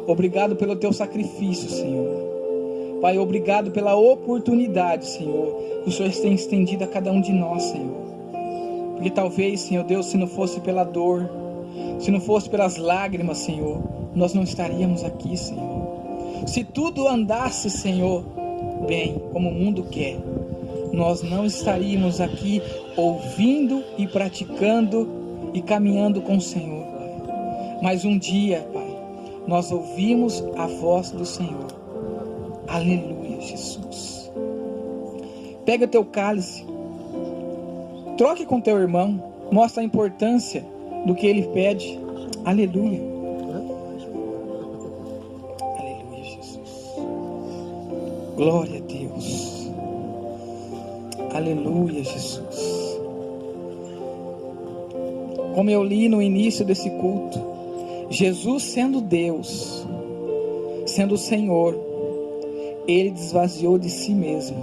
obrigado pelo teu sacrifício, Senhor. Pai, obrigado pela oportunidade, Senhor, que o Senhor tem estendido a cada um de nós, Senhor. Porque talvez, Senhor Deus, se não fosse pela dor, se não fosse pelas lágrimas, Senhor, nós não estaríamos aqui, Senhor. Se tudo andasse, Senhor, bem, como o mundo quer, nós não estaríamos aqui ouvindo e praticando e caminhando com o Senhor, Pai. Mas um dia, Pai, nós ouvimos a voz do Senhor. Aleluia, Jesus. Pega o teu cálice, troque com teu irmão, mostra a importância do que ele pede. Aleluia. Aleluia, Jesus. Glória a Deus. Aleluia, Jesus. Como eu li no início desse culto, Jesus sendo Deus, sendo o Senhor, Ele desvaziou de si mesmo.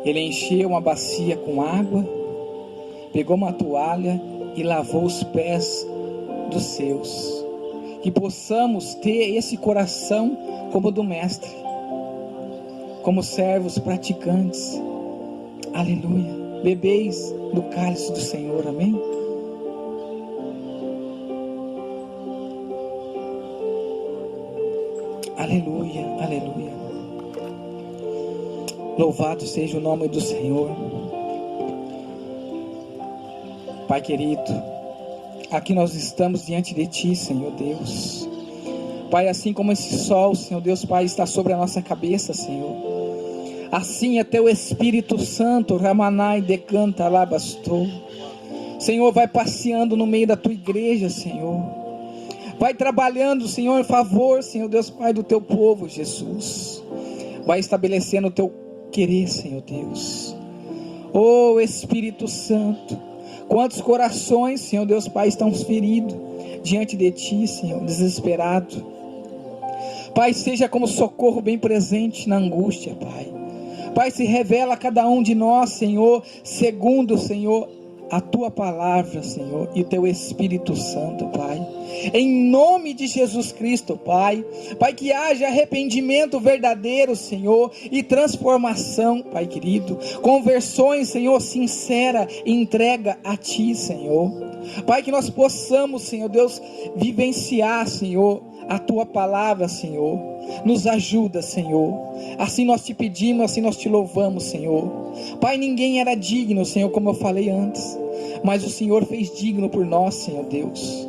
Ele encheu uma bacia com água, pegou uma toalha e lavou os pés dos seus. Que possamos ter esse coração como o do Mestre, como servos praticantes. Aleluia. Bebeis do cálice do Senhor. Amém? Aleluia, aleluia. Louvado seja o nome do Senhor. Pai querido, aqui nós estamos diante de Ti, Senhor Deus. Pai, assim como esse sol, Senhor Deus, Pai, está sobre a nossa cabeça, Senhor, assim é Teu Espírito Santo, Ramanai decanta alabastou. Senhor, vai passeando no meio da Tua igreja, Senhor. Vai trabalhando, Senhor, em favor, Senhor Deus, Pai, do Teu povo, Jesus. Vai estabelecendo o Teu querer, Senhor Deus. Oh, Espírito Santo, quantos corações, Senhor Deus, Pai, estão feridos diante de Ti, Senhor, desesperado. Pai, seja como socorro bem presente na angústia, Pai. Pai, se revela a cada um de nós, Senhor, segundo, Senhor, a Tua palavra, Senhor, e o Teu Espírito Santo, Pai. Em nome de Jesus Cristo, Pai. Pai, que haja arrependimento verdadeiro, Senhor, e transformação, Pai querido. Conversões, Senhor, sincera e entrega a Ti, Senhor. Pai, que nós possamos, Senhor Deus, vivenciar, Senhor, a Tua palavra, Senhor. Nos ajuda, Senhor. Assim nós Te pedimos, assim nós Te louvamos, Senhor. Pai, ninguém era digno, Senhor, como eu falei antes, mas o Senhor fez digno por nós, Senhor Deus.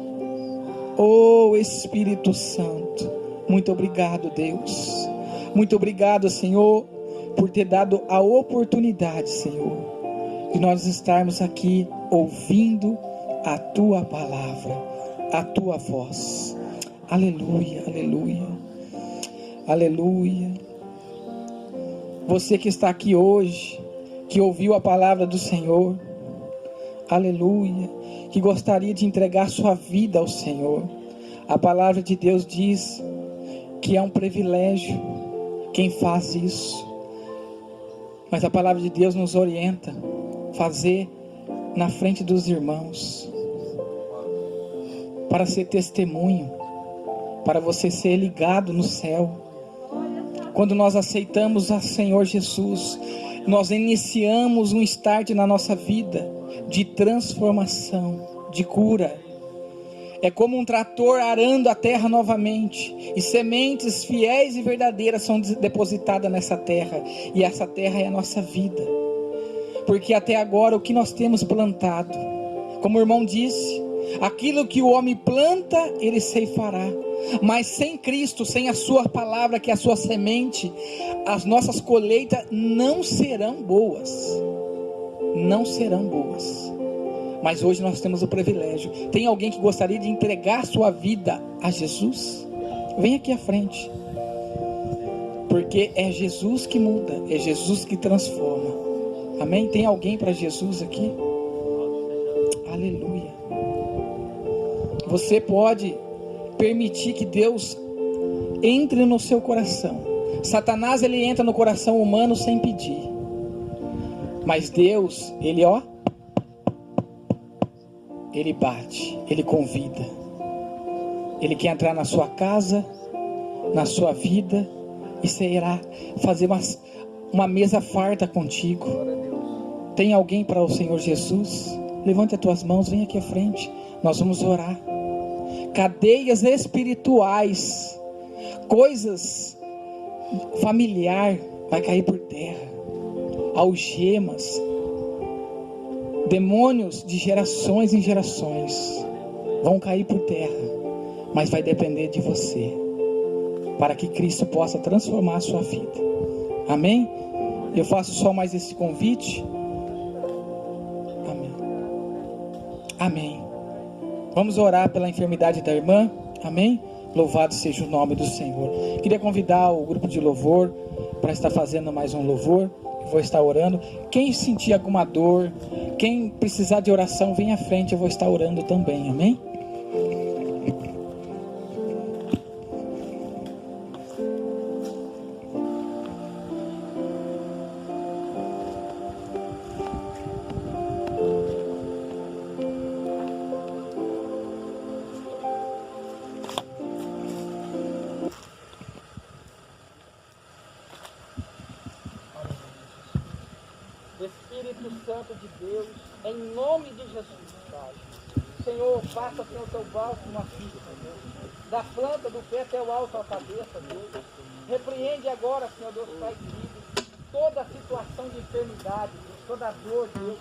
Oh, Espírito Santo, muito obrigado, Deus. Muito obrigado, Senhor, por ter dado a oportunidade, Senhor, de nós estarmos aqui ouvindo a Tua palavra, a Tua voz. Aleluia, aleluia, aleluia. Você que está aqui hoje, que ouviu a palavra do Senhor, aleluia, que gostaria de entregar sua vida ao Senhor. A palavra de Deus diz que é um privilégio quem faz isso, mas a palavra de Deus nos orienta a fazer na frente dos irmãos. para ser testemunho, para você ser ligado no céu. Quando nós aceitamos a Senhor Jesus, nós iniciamos um start na nossa vida de transformação, de cura. É como um trator arando a terra novamente, e sementes fiéis e verdadeiras são depositadas nessa terra, e essa terra é a nossa vida, porque até agora o que nós temos plantado, como o irmão disse, aquilo que o homem planta, ele ceifará. Mas sem Cristo, sem a sua palavra, que é a sua semente, as nossas colheitas não serão boas. Não serão boas. Mas hoje nós temos o privilégio. Tem alguém que gostaria de entregar sua vida a Jesus? Vem aqui à frente. Porque é Jesus que muda, é Jesus que transforma. Amém? Tem alguém para Jesus aqui? Aleluia. Você pode permitir que Deus entre no seu coração. Satanás, ele entra no coração humano sem pedir. Mas Deus, ele ele bate, ele convida. Ele quer entrar na sua casa, na sua vida, e será fazer uma mesa farta contigo. Tem alguém para o Senhor Jesus? Levante as tuas mãos, vem aqui à frente. Nós vamos orar. Cadeias espirituais, coisas familiar vai cair por terra. Algemas, demônios de gerações em gerações vão cair por terra, mas vai depender de você, para que Cristo possa transformar a sua vida. Amém? Eu faço só mais esse convite. Amém. Amém. Vamos orar pela enfermidade da irmã. Amém? Louvado seja o nome do Senhor. Queria convidar o grupo de louvor para estar fazendo mais um louvor. Eu vou estar orando. Quem sentir alguma dor, quem precisar de oração, vem à frente. Eu vou estar orando também. Amém? Espírito Santo de Deus, em nome de Jesus, Pai. Senhor, faça, Senhor, teu bálsamo aqui, Senhor. Da planta do pé até o alto da cabeça, Deus. Repreende agora, Senhor Deus, Pai querido, toda situação de enfermidade, Deus, toda dor, Deus.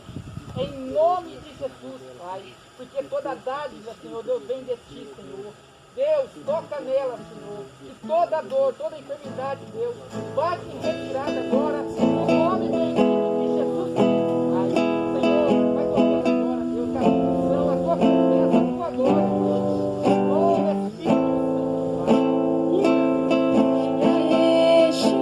Em nome de Jesus, Pai. Porque toda dádiva, Senhor Deus, vem de Ti, Senhor. Deus, toca nela, Senhor. E toda dor, toda enfermidade, Deus, bate em retirada agora, no nome bendito de Jesus. Pai, Senhor, vai tocando agora, Deus, a unção, a tua presença, a tua glória, Deus. Oh, Espírito Santo, Pai, Yeshua.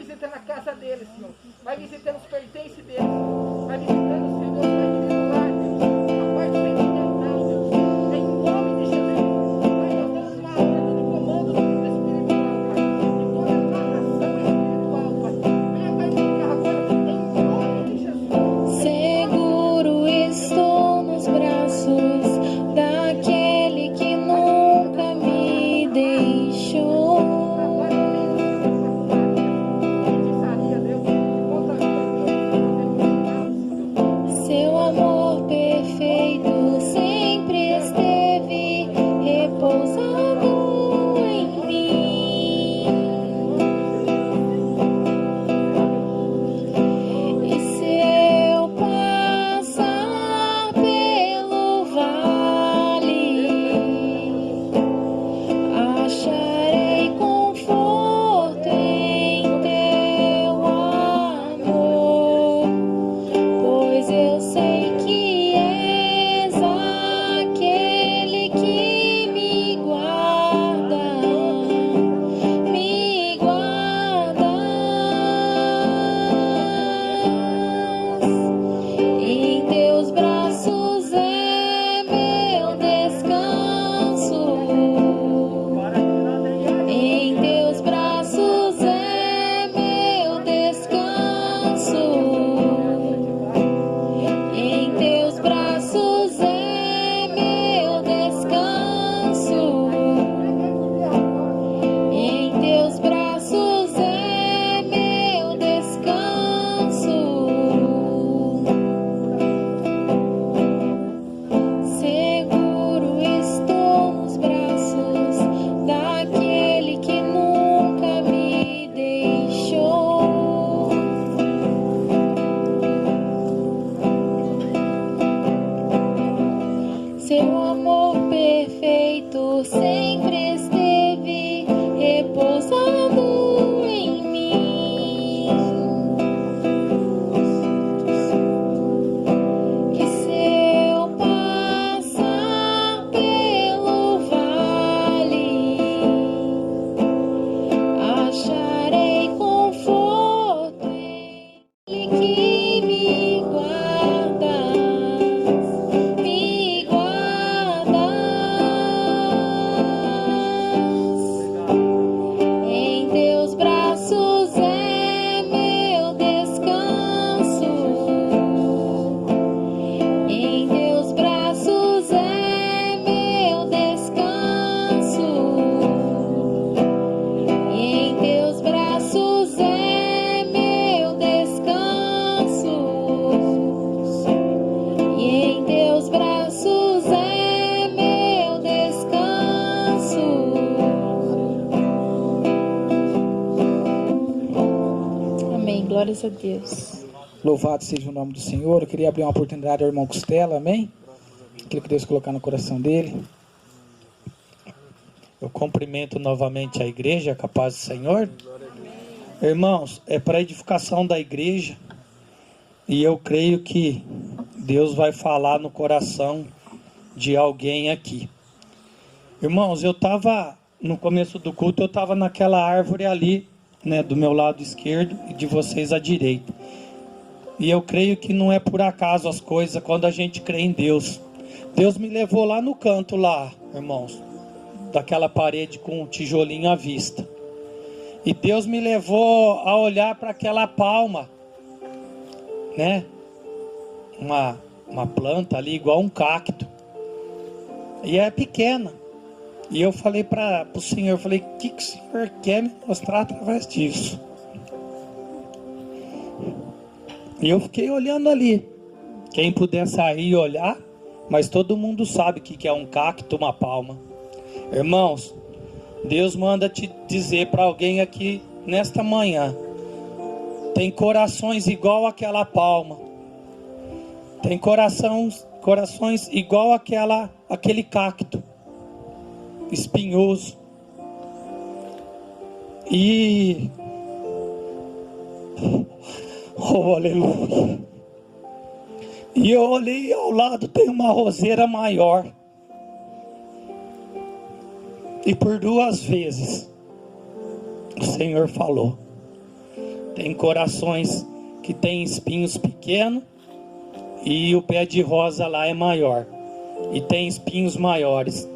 visitando a casa deles, Senhor. Vai visitando os pertences deles. Vai visitando, Senhor Deus, vai visitando lá, Deus. A parte sentimental, Deus. Em nome de Jesus. Pai, nós damos uma ordem do comando do mundo espiritual, Pai. De toda narração espiritual, Pai. Venha, Pai, me agora, em nome de Jesus. Seguro estou nos braços daquele que nunca me deixou. Seu amor perfeito sempre esteve repousado em mim. E se eu passar pelo vale, acharei conforto em teu amor, pois eu sei que és aquele que me guarda, me guardas. Em teus braços é meu descanso. Em teus braços é meu descanso. Em teus braços é meu descanso. Em teus braços é meu descanso. Seguro estou nos braços daquele que nunca me deixou. Seu amor perfeito sempre esteve repousado em mim. E se eu passar pelo vale, acharei conforto em Ele que me guarda, me guardas. Em teus braços é meu descanso. Em teus braços é meu descanso. Em teus braços é meu descanso. E em teus braços é meu descanso. Amém. Glórias a Deus. Louvado seja o nome do Senhor. Eu queria abrir uma oportunidade ao irmão Costela, amém? Aquilo que Deus colocar no coração dele. Eu cumprimento novamente a igreja, com a paz do Senhor. Irmãos, é para a edificação da igreja. E eu creio que Deus vai falar no coração de alguém aqui. Irmãos, eu estava, no começo do culto, eu estava naquela árvore ali, né, do meu lado esquerdo e de vocês à direita. E eu creio que não é por acaso as coisas quando a gente crê em Deus. Deus me levou lá no canto lá, irmãos, daquela parede com um tijolinho à vista. E Deus me levou a olhar para aquela palma, né? Uma planta ali igual um cacto. E é pequena. E eu falei para o Senhor, eu falei, o que o Senhor quer me mostrar através disso? E eu fiquei olhando ali. Quem puder sair e olhar, mas todo mundo sabe o que é um cacto, uma palma. Irmãos, Deus manda te dizer para alguém aqui nesta manhã, tem corações igual aquela palma. Tem corações igual aquele cacto espinhoso. E oh, aleluia. E eu olhei ao lado, tem uma roseira maior. E por 2 vezes o Senhor falou: Tem corações que tem espinhos pequenos e o pé de rosa lá é maior. E tem espinhos maiores.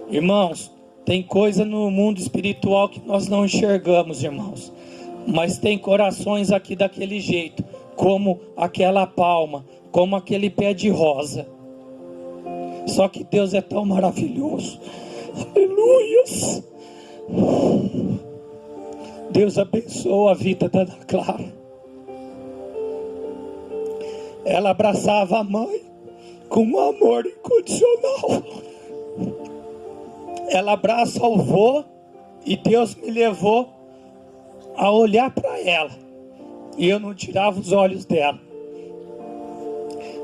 Irmãos, tem coisa no mundo espiritual que nós não enxergamos, irmãos. Mas tem corações aqui daquele jeito, como aquela palma, como aquele pé de rosa. Só que Deus é tão maravilhoso. Aleluias! Deus abençoa a vida da Ana Clara. Ela abraçava a mãe com um amor incondicional. Ela abraça o vô e Deus me levou a olhar para ela. E eu não tirava os olhos dela.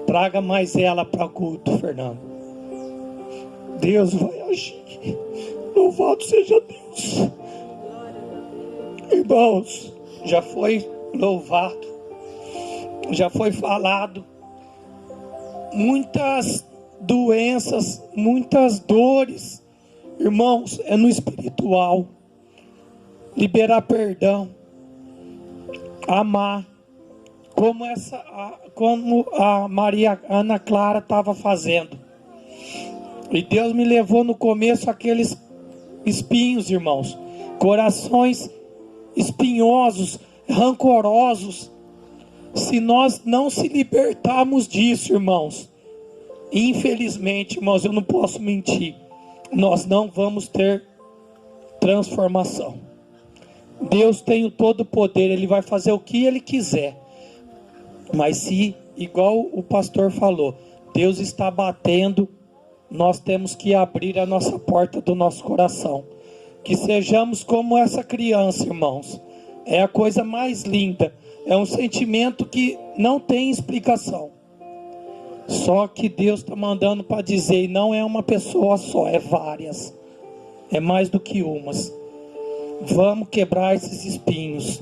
Traga mais ela para o culto, Fernando. Deus vai agir. Louvado seja Deus. Irmãos, já foi louvado, já foi falado. Muitas doenças, muitas dores. Irmãos, é no espiritual. Liberar perdão. Amar. Como a Maria Ana Clara estava fazendo. E Deus me levou no começo aqueles espinhos, irmãos. Corações espinhosos, rancorosos. Se nós não se libertarmos disso, irmãos, infelizmente, irmãos, eu não posso mentir, nós não vamos ter transformação. Deus tem o todo poder, Ele vai fazer o que Ele quiser. Mas se, igual o pastor falou, Deus está batendo, nós temos que abrir a nossa porta do nosso coração. Que sejamos como essa criança, irmãos. É a coisa mais linda. É um sentimento que não tem explicação. Só que Deus está mandando para dizer, e não é uma pessoa só, é várias. É mais do que umas. Vamos quebrar esses espinhos.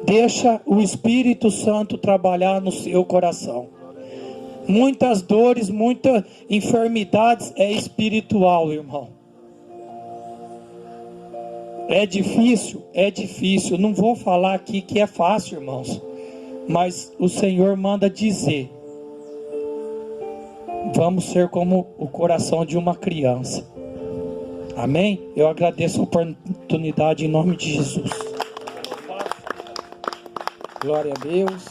Deixa o Espírito Santo trabalhar no seu coração. Muitas dores, muitas enfermidades é espiritual, irmão. É difícil. Não vou falar aqui que é fácil, irmãos. Mas o Senhor manda dizer. Vamos ser como o coração de uma criança. Amém? Eu agradeço a oportunidade em nome de Jesus. Glória a Deus.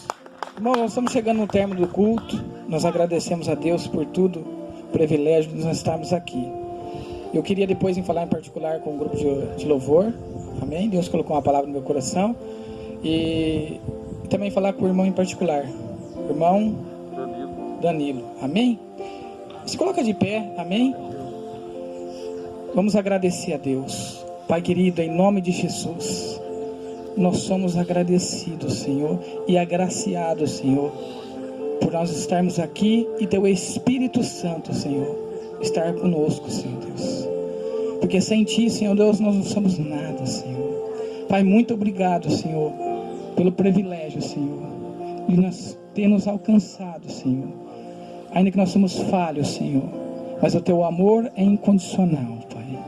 Irmão, nós estamos chegando no término do culto. Nós agradecemos a Deus por tudo, o privilégio de nós estarmos aqui. Eu queria depois falar em particular com o grupo de louvor. Amém? Deus colocou uma palavra no meu coração. E também falar com o irmão em particular. Irmão Danilo. Amém? Se coloca de pé. Amém? Vamos agradecer a Deus. Pai querido, em nome de Jesus, nós somos agradecidos, Senhor, e agraciados, Senhor, por nós estarmos aqui e Teu Espírito Santo, Senhor, estar conosco, Senhor Deus. Porque sem Ti, Senhor Deus, nós não somos nada, Senhor. Pai, muito obrigado, Senhor, pelo privilégio, Senhor, de nós ter nos alcançado, Senhor. Ainda que nós somos falhos, Senhor, mas o Teu amor é incondicional, Pai.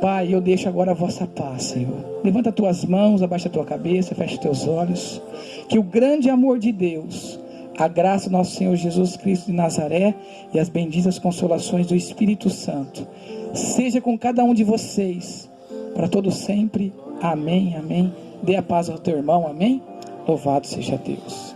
Pai, eu deixo agora a vossa paz, Senhor. Levanta as tuas mãos, abaixa a tua cabeça, fecha os teus olhos. Que o grande amor de Deus, a graça do nosso Senhor Jesus Cristo de Nazaré e as benditas consolações do Espírito Santo seja com cada um de vocês, para todo sempre. Amém, amém. Dê a paz ao teu irmão, amém. Louvado seja Deus.